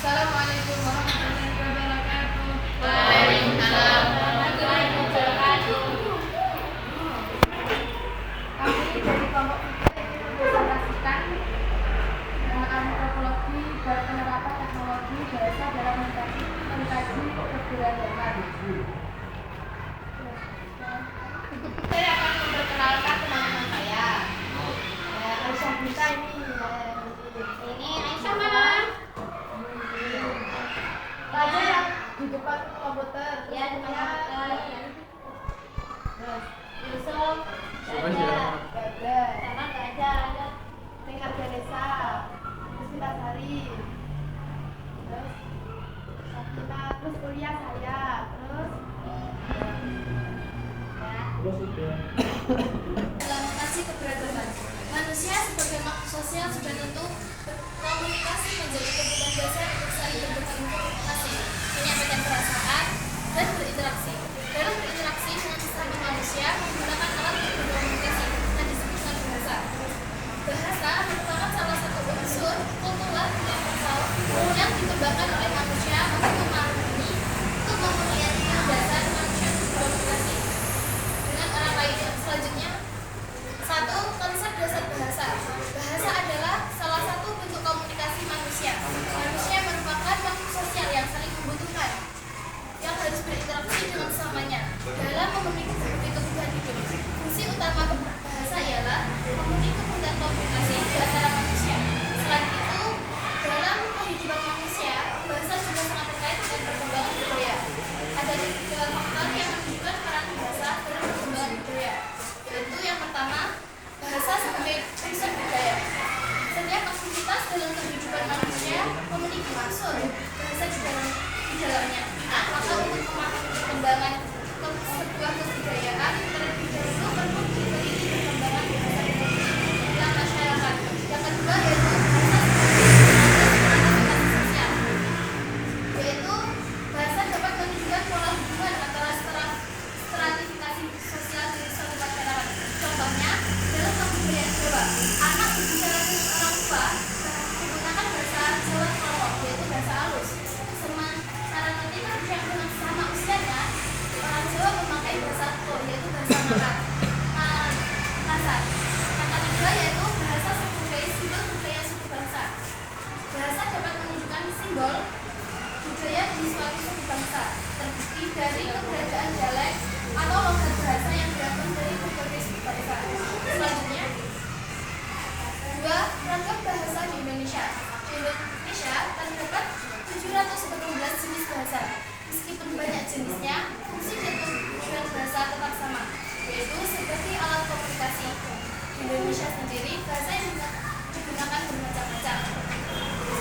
Assalamualaikum warahmatullahi wabarakatuh. Waalaikumsalam warahmatullahi wabarakatuh. Kami dari kelompok kita ingin mempresentasikan antropologi dan penerapan teknologi bahasa dalam mengkaji kebudayaan. Saya akan memperkenalkan teman-teman saya. Aisyah kita ini Aisyah mana? Raja yang di depan komputer. Ya, di depan komputer. Yusuf, Gada, sama ada. Tingkat Desa, terus kita Sari, terus Sakina, terus kuliah saya, terus Dalam mengkaji keberagaman, manusia sebagai makhluk sosial sudah tentu komunikasi menjadi kebutuhan dasar untuk saling bertukar informasi, menyampaikan perasaan, dan berinteraksi. Dalam berinteraksi dengan sesama manusia menggunakan alat berkomunikasi yang disebut dengan bahasa. Bahasa merupakan salah satu unsur kultural universal yang dikembangkan oleh manusia untuk memahami dasar manusia berkomunikasi dengan orang lain. Selanjutnya, satu, konsep dasar bahasa. Bahasa adalah salah satu bentuk komunikasi manusia. Manusia merupakan makhluk sosial yang saling membutuhkan, yang harus berinteraksi dengan sesamanya dalam memenuhi kebutuhan hidup. Fungsi utama bahasa ialah memenuhi kebutuhan komunikasi di antara manusia. Selain itu, dalam kehidupan manusia, bahasa juga sangat terkait dengan perkembangan budaya. Ada tiga faktor yang menunjukkan peran bahasa dalam perkembangan budaya, yaitu yang pertama, bahasa sebagai unsur budaya. Setiap aktivitas dalam kehidupan manusia memiliki unsur bahasa di dalamnya. Maka untuk memahami perkembangan sebuah kebudayaan terlebih dahulu perlu diteliti perkembangan bahasa dalam masyarakat. Yang kedua yaitu bahasa sebagai sosial, yaitu bahasa dapat menunjukkan pola hubungan antara stratifikasi sosial di suatu masyarakat. Contohnya, dalam kebudayaan Jawa, anak berbicara dengan orang tua menggunakan bahasa Jawa Kolok, yaitu bahasa halus. Sementara ketika yang dengan sama usianya, orang Jawa memakai bahasa tutur, yaitu bahasa kasar. Yang ketiga yaitu bahasa sebagai simbol budaya suku bangsa. Bahasa dapat menunjukkan simbol budaya di suatu suku bangsa, terbukti dari keberadaan dialek atau logat bahasa yang berasal dari berbagai suku bangsa. Selanjutnya, dua, ragam bahasa di Indonesia. Di Indonesia terdapat 718 jenis bahasa. Meskipun banyak jenisnya, fungsi dan tujuan bahasa tetap sama, yaitu sebagai alat komunikasi. Di Indonesia sendiri, bahasa yang digunakan bermacam-macam.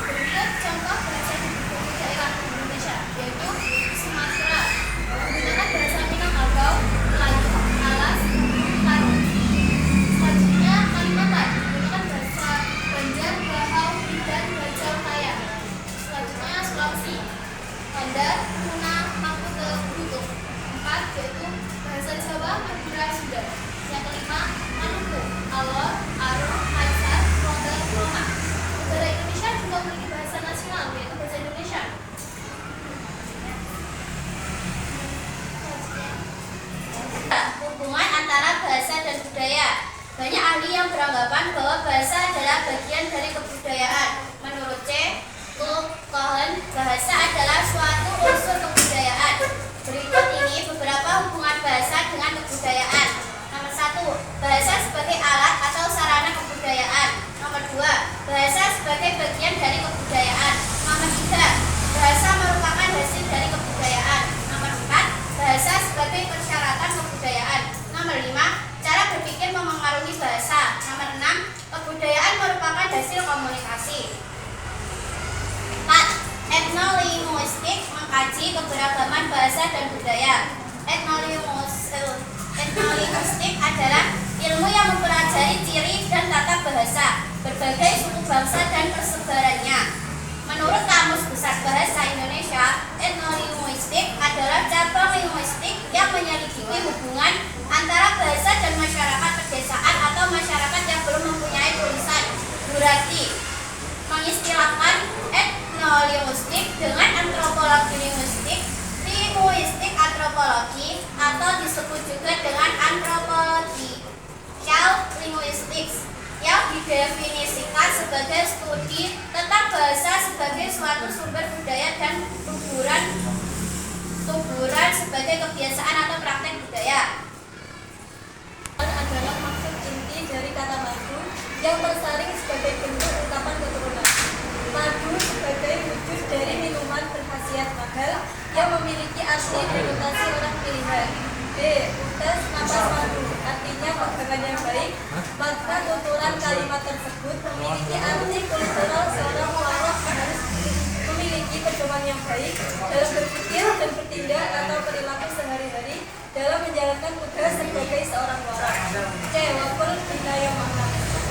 Berikut contoh bahasa di berbagai daerah di Indonesia, yaitu Sumatera menggunakan bahasa Minangkabau, Melayu, Alas, Padu. Selanjutnya Kalimantan menggunakan bahasa Banjar, Bahau, dan Bajau Kaya. Selanjutnya Sulawesi, Bandar, Muna, Maluku, Butuh. 4 yaitu bahasa Jawa, Madura, Sunda. Yang kelima Maluku, Alor, Aro, Kaisar, Ronda, Roma. Negara Indonesia juga memiliki bahasa nasional, yaitu bahasa Indonesia. Hubungan antara bahasa dan budaya. Banyak ahli yang beranggapan bahwa bahasa adalah bagian dari kebudayaan. Menurut C. Cohen, bahasa adalah suatu unsur kebudayaan. Berikut ini beberapa hubungan bahasa dengan kebudayaan. Nomor 1, bahasa sebagai alat atau sarana kebudayaan. Nomor 2, bahasa sebagai bagian dari kebudayaan. Nomor 3, bahasa merupakan hasil dari kebudayaan. Nomor 4, bahasa sebagai persyaratan kebudayaan. Nomor 5, cara berpikir memengaruhi bahasa. Nomor 6, kebudayaan merupakan hasil komunikasi. 4. Etnolinguistik mengkaji keberagaman bahasa dan budaya. Etnolinguistik adalah ilmu yang mempelajari ciri dan tata bahasa berbagai suku bangsa dan persebarannya. Menurut Kamus Besar Bahasa Indonesia, etnolinguistik adalah cabang linguistik yang menyelidiki hubungan antara bahasa dan masyarakat pedesaan atau masyarakat yang belum mempunyai tulisan. Berarti mengistilahkan etnolinguistik antropologi atau disebut juga dengan antropologi. Linguistics yang didefinisikan sebagai studi tentang bahasa sebagai suatu sumber budaya dan tuburan sebagai kebiasaan atau praktek budaya. Adalah maksud inti dari kata madu yang tersaring sebagai bentuk ungkapan keturunan. Madu sebagai wujud dari minuman berkhasiat mahal yang memiliki arti denotasi orang pilihan. B. Tes napas madu artinya pegangan yang baik, maka tuturan kalimat tersebut memiliki arti kultural seorang warok harus memiliki pedoman yang baik dalam berpikir dan bertindak atau perilaku sehari-hari dalam menjalankan tugas sebagai seorang warok. C. Wafel bina makna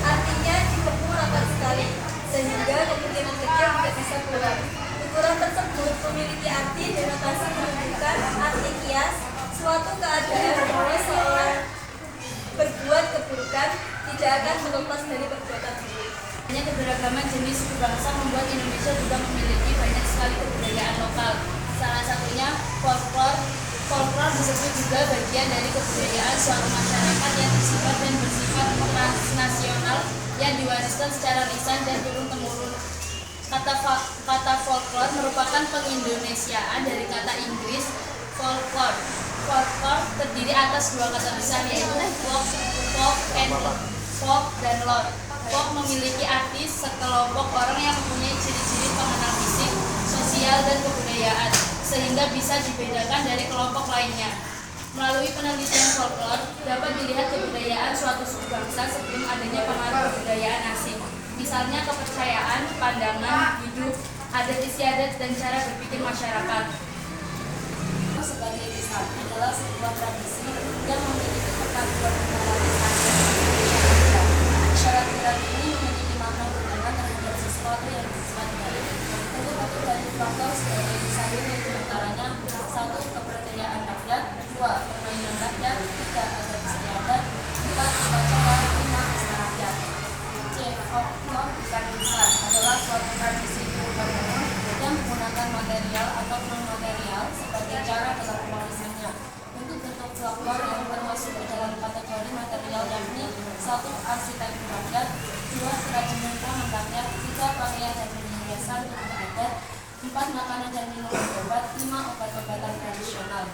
artinya dikepung rapat sekali sehingga kemungkinan kecil tidak bisa keluar. Ukuran tersebut memiliki arti denotasi menunjukkan arti kias suatu keadaan bahwa seorang berbuat keburukan tidak akan terlepas dari perbuatan buruk. Hanya keberagaman jenis suku bangsa membuat Indonesia juga memiliki banyak sekali kebudayaan lokal. Salah satunya folklore. Folklore disebut juga bagian dari kebudayaan suatu masyarakat yang bersifat transnasional yang diwariskan secara lisan dan turun-temurun. Kata folklore merupakan pengindonesiaan dari kata Inggris folklore. Folklore terdiri atas dua kata besar yaitu folk dan lore. Folk memiliki arti sekelompok orang yang mempunyai ciri-ciri pengenal fisik, sosial, dan kebudayaan sehingga bisa dibedakan dari kelompok lainnya. Melalui penelitian folklore dapat dilihat kebudayaan suatu suku bangsa sebelum adanya pengaruh kebudayaan asing. Misalnya kepercayaan, pandangan, hidup, adat istiadat, dan cara berpikir masyarakat. Sebagai lisan adalah sebuah tradisi yang memiliki perpaduan antara lisan dan budaya. Syarat-syarat ini memiliki makna berkaitan terhadap sesuatu yang bersifat baik. Bentuk dari faktor sebagai lisan ini diantaranya: 1. Kepercayaan rakyat, 2. Permainan rakyat, 3. Adat istiadat, 4. Upacara, 5. Pesta rakyat. C. Folklore bukan lisan adalah suatu tradisi budaya yang menggunakan material atau non-material sebagai cara dalam penulisannya. Untuk bentuk folklore yang termasuk ke dalam kategori material yakni 1. Arsitektur rakyat, 2. kerajinan tangan rakyat, 3. pakaian dan perhiasan tubuh adat, 4. makanan dan minuman obat, 5. obat-obatan tradisional.